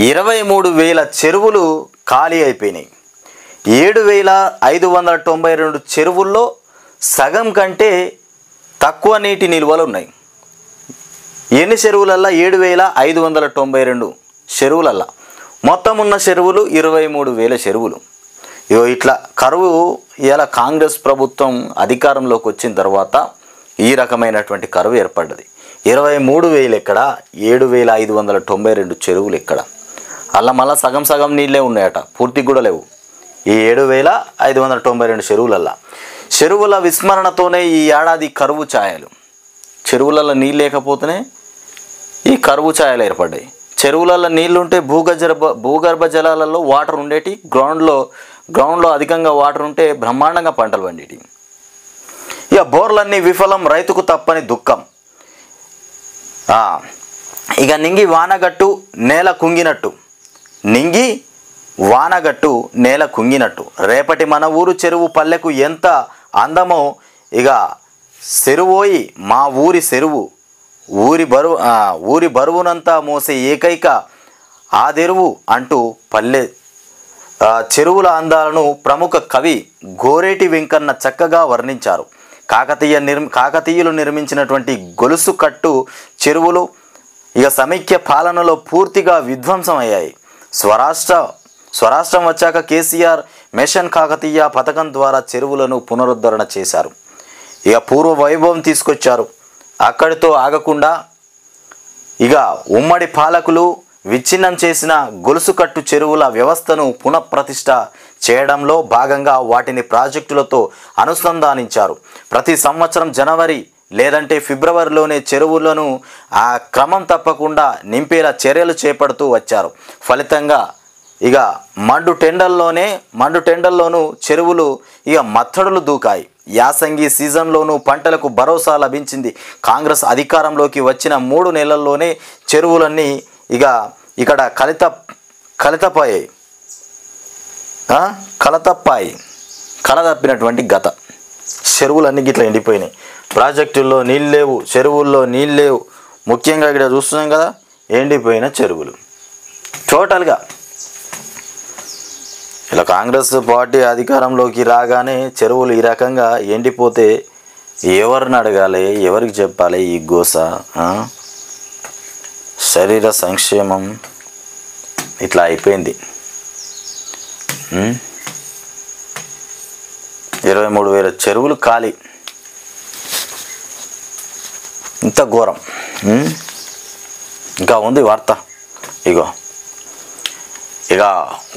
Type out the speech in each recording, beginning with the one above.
23,000 చెరువులు ఖాళీ అయిపోయినాయి. 7,592 చెరువుల్లో సగం కంటే తక్కువ నీటి నిల్వలు ఉన్నాయి. ఎన్ని చెరువులల్లా? 7,592 చెరువులల్లా. మొత్తం ఉన్న చెరువులు 23,000 చెరువులు. ఇట్లా కరువు ఇలా కాంగ్రెస్ ప్రభుత్వం అధికారంలోకి వచ్చిన తర్వాత ఈ రకమైనటువంటి కరువు ఏర్పడ్డది. 23,000 ఎక్కడ, 7,592 చెరువులు ఎక్కడ? అలా మళ్ళీ సగం సగం నీళ్ళే ఉన్నాయట, పూర్తి కూడా లేవు ఈ 7,592 చెరువులల్లా. చెరువుల విస్మరణతోనే ఈ ఏడాది కరువు ఛాయలు. చెరువులలో నీళ్ళు లేకపోతేనే ఈ కరువు ఛాయలు ఏర్పడ్డాయి. చెరువులలో నీళ్ళు ఉంటే భూగర్భ జలాలలో వాటర్ ఉండేటి, గ్రౌండ్లో అధికంగా వాటర్ ఉంటే బ్రహ్మాండంగా పంటలు పండేటి. ఇక బోర్లన్నీ విఫలం, రైతుకు తప్పని దుఃఖం. ఇక నింగి వానగట్టు నేల కుంగినట్టు, నింగి వానగట్టు నేల కుంగినట్టు. రేపటి మన ఊరు చెరువు పల్లెకు ఎంత అందమో ఇక చెరువోయి మా ఊరి చెరువు, ఊరి బరువునంతా మోసే ఏకైక ఆదెరువు అంటూ పల్లె చెరువుల అందాలను ప్రముఖ కవి గోరేటి వెంకన్న చక్కగా వర్ణించారు. కాకతీయులు నిర్మించినటువంటి గొలుసు కట్టు చెరువులు ఇక సమైక్య పాలనలో పూర్తిగా విధ్వంసం అయ్యాయి. స్వరాష్ట్రం వచ్చాక కేసీఆర్ మిషన్ కాకతీయ పథకం ద్వారా చెరువులను పునరుద్ధరణ చేశారు. ఇక పూర్వ వైభవం తీసుకొచ్చారు. అక్కడితో ఆగకుండా ఇక ఉమ్మడి పాలకులు విచ్ఛిన్నం చేసిన గొలుసుకట్టు చెరువుల వ్యవస్థను పునఃప్రతిష్ఠ చేయడంలో భాగంగా వాటిని ప్రాజెక్టులతో అనుసంధానించారు. ప్రతి సంవత్సరం జనవరి లేదంటే ఫిబ్రవరిలోనే చెరువులను క్రమం తప్పకుండా నింపేలా చర్యలు చేపడుతూ వచ్చారు. ఫలితంగా ఇక మండు టెండల్లోనూ చెరువులు ఇక మత్తడులు దూకాయి. యాసంగి సీజన్లోనూ పంటలకు భరోసా లభించింది. కాంగ్రెస్ అధికారంలోకి వచ్చిన 3 నెలల్లోనే చెరువులన్నీ ఇక్కడ కలతప్పినటువంటి గత. చెరువులన్నీ గిట్లా ఎండిపోయినాయి. ప్రాజెక్టుల్లో నీళ్ళు లేవు, చెరువుల్లో నీళ్ళు లేవు. ముఖ్యంగా ఇక్కడ చూస్తున్నాం కదా, ఎండిపోయిన చెరువులు టోటల్గా. ఇలా కాంగ్రెస్ పార్టీ అధికారంలోకి రాగానే చెరువులు ఈ రకంగా ఎండిపోతే ఎవరిని అడగాలి, ఎవరికి చెప్పాలి? ఈ గోస, శరీర సంక్షేమం ఇట్లా అయిపోయింది. 23,000 చెరువులు ఖాళీ. ఇంత ఘోరం. ఇంకా ఉంది వార్త. ఇక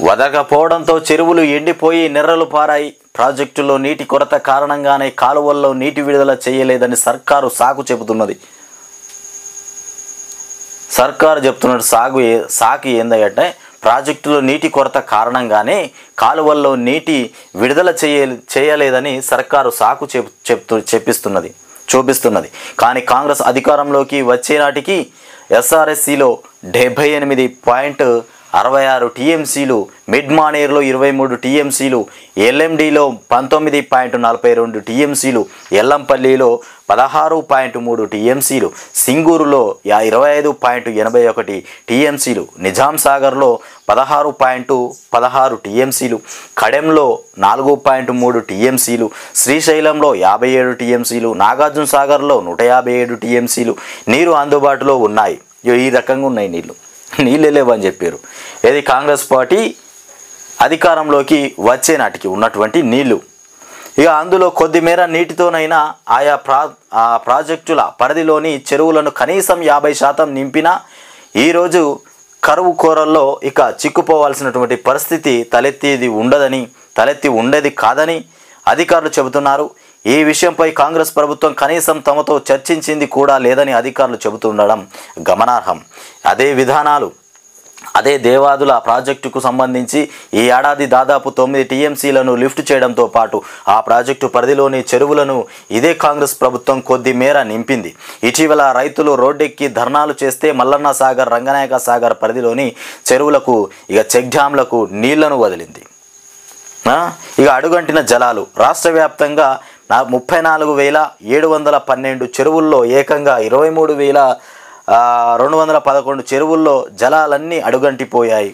వదలకపోవడంతో చెరువులు ఎండిపోయి నెర్రలు పారాయి. ప్రాజెక్టులో నీటి కొరత కారణంగానే కాలువల్లో నీటి విడుదల చేయలేదని సర్కారు చెబుతున్నది. సాకు ఏందంటే ప్రాజెక్టులో నీటి కొరత కారణంగానే కాలువల్లో నీటి విడుదల చేయలేదని సర్కారు చూపిస్తున్నది. కానీ కాంగ్రెస్ అధికారంలోకి వచ్చే నాటికి ఎస్ఆర్ఎస్సిలో 78.66 టీఎంసీలు, మిడ్ మానేర్లో 23 టీఎంసీలు, ఎల్ఎండిలో 19.42 టీఎంసీలు, ఎల్లంపల్లిలో 16.3 టీఎంసీలు, సింగూరులో 25.81 టీఎంసీలు, నిజాం సాగర్లో 16.16 టీఎంసీలు, కడెంలో 4.3 టీఎంసీలు, శ్రీశైలంలో 57 టీఎంసీలు, నాగార్జున సాగర్లో 157 టీఎంసీలు నీరు అందుబాటులో ఉన్నాయి. ఈ రకంగా ఉన్నాయి నీళ్ళే లేవని చెప్పారు. ఏది కాంగ్రెస్ పార్టీ అధికారంలోకి వచ్చే నాటికి ఉన్నటువంటి నీళ్లు. ఇక అందులో కొద్దిమేర నీటితోనైనా ఆయా ప్రాజెక్టుల పరిధిలోని చెరువులను కనీసం 50% నింపినా ఈరోజు కరువు కోరల్లో ఇక చిక్కుపోవాల్సినటువంటి పరిస్థితి తలెత్తి ఉండేది కాదని అధికారులు చెబుతున్నారు. ఈ విషయంపై కాంగ్రెస్ ప్రభుత్వం కనీసం తమతో చర్చించింది కూడా లేదని అధికారులు చెబుతుండడం గమనార్హం. అదే దేవాదుల ప్రాజెక్టుకు సంబంధించి ఈ ఏడాది దాదాపు 9 టీఎంసీలను లిఫ్ట్ చేయడంతో పాటు ఆ ప్రాజెక్టు పరిధిలోని చెరువులను ఇదే కాంగ్రెస్ ప్రభుత్వం కొద్ది మేర నింపింది. ఇటీవల రైతులు రోడ్డెక్కి ధర్నాలు చేస్తే మల్లన్న సాగర్, రంగనాయక సాగర్ పరిధిలోని చెరువులకు చెక్ డ్యాంలకు నీళ్లను వదిలింది. ఇక అడుగంటిన జలాలు. రాష్ట్ర వ్యాప్తంగా 34,712 చెరువుల్లో ఏకంగా 211 చెరువుల్లో జలాలన్నీ అడుగంటిపోయాయి.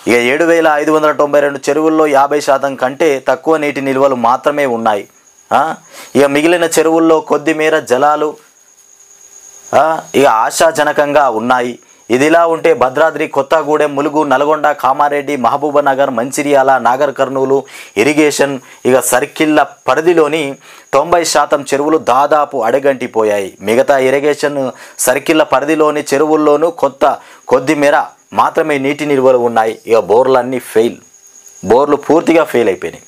ఇక 7,592 చెరువుల్లో 50% కంటే తక్కువ నీటి నిల్వలు మాత్రమే ఉన్నాయి. ఇక మిగిలిన చెరువుల్లో కొద్ది మేర జలాలు ఇక ఆశాజనకంగా ఉన్నాయి. ఇదిలా ఉంటే భద్రాద్రి, కొత్తగూడెం, ములుగు, నల్గొండ, కామారెడ్డి, మహబూబానగర్, మంచిర్యాల, నాగర్ కర్నూలు ఇరిగేషన్ ఇక సర్కిల్ల పరిధిలోని 90% చెరువులు దాదాపు అడగంటిపోయాయి. మిగతా ఇరిగేషన్ సర్కిల్ల పరిధిలోని చెరువుల్లోనూ కొద్ది మేర మాత్రమే నీటి నిల్వలు ఉన్నాయి. ఇక బోర్లు పూర్తిగా ఫెయిల్ అయిపోయినాయి.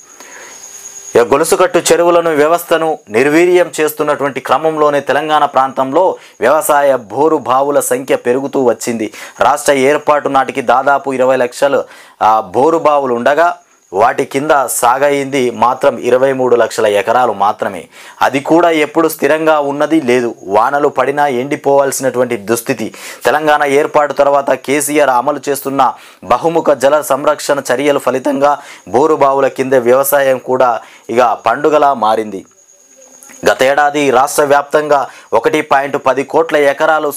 ఇక గొలుసుకట్టు చెరువులను వ్యవస్థను నిర్వీర్యం చేస్తున్నటువంటి క్రమంలోనే తెలంగాణ ప్రాంతంలో వ్యవసాయ బోరు బావుల సంఖ్య పెరుగుతూ వచ్చింది. రాష్ట్ర ఏర్పాటు నాటికి దాదాపు 20 లక్షల బోరు బావులు ఉండగా వాటి కింద సాగైంది మాత్రం 23 లక్షల ఎకరాలు మాత్రమే. అది కూడా ఎప్పుడు స్థిరంగా ఉన్నది లేదు. వానలు పడినా ఎండిపోవాల్సినటువంటి దుస్థితి. తెలంగాణ ఏర్పాటు తర్వాత కేసీఆర్ అమలు చేస్తున్న బహుముఖ జల సంరక్షణ చర్యల ఫలితంగా బోరు బావుల కింద వ్యవసాయం కూడా ఇక పండుగలా మారింది. గత ఏడాది రాష్ట్ర వ్యాప్తంగా 1.10 కోట్ల ఎకరాలు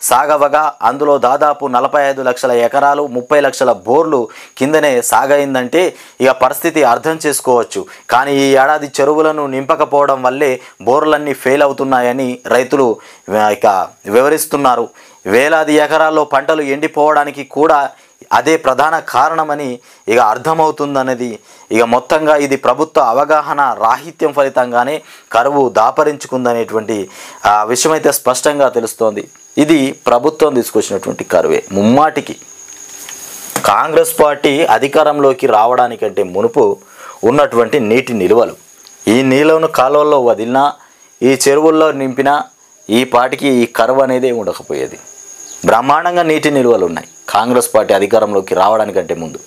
సాగవగా అందులో దాదాపు 45 లక్షల ఎకరాలు 30 లక్షల బోర్లు కిందనే సాగైందంటే ఇక పరిస్థితి అర్థం చేసుకోవచ్చు. కానీ ఈ ఏడాది చెరువులను నింపకపోవడం వల్లే బోర్లన్నీ ఫెయిల్ అవుతున్నాయని రైతులు ఇక వివరిస్తున్నారు. వేలాది ఎకరాల్లో పంటలు ఎండిపోవడానికి కూడా అదే ప్రధాన కారణమని ఇక అర్థమవుతుందనేది ఇక మొత్తంగా ఇది ప్రభుత్వ అవగాహన రాహిత్యం ఫలితంగానే కరువు దాపరించుకుందనేటువంటి విషయం అయితే స్పష్టంగా తెలుస్తోంది. ఇది ప్రభుత్వం తీసుకొచ్చినటువంటి కరువే. ముమ్మాటికి కాంగ్రెస్ పార్టీ అధికారంలోకి రావడానికంటే మునుపు ఉన్నటువంటి నీటి నిల్వలు, ఈ నీళ్ళను కాలువల్లో వదిలినా, ఈ చెరువుల్లో నింపినా ఈ పాటికి ఈ కరువు అనేది ఉండకపోయేది. బ్రహ్మాండంగా నీటి నిల్వలు ఉన్నాయి కాంగ్రెస్ పార్టీ అధికారంలోకి రావడానికంటే ముందు.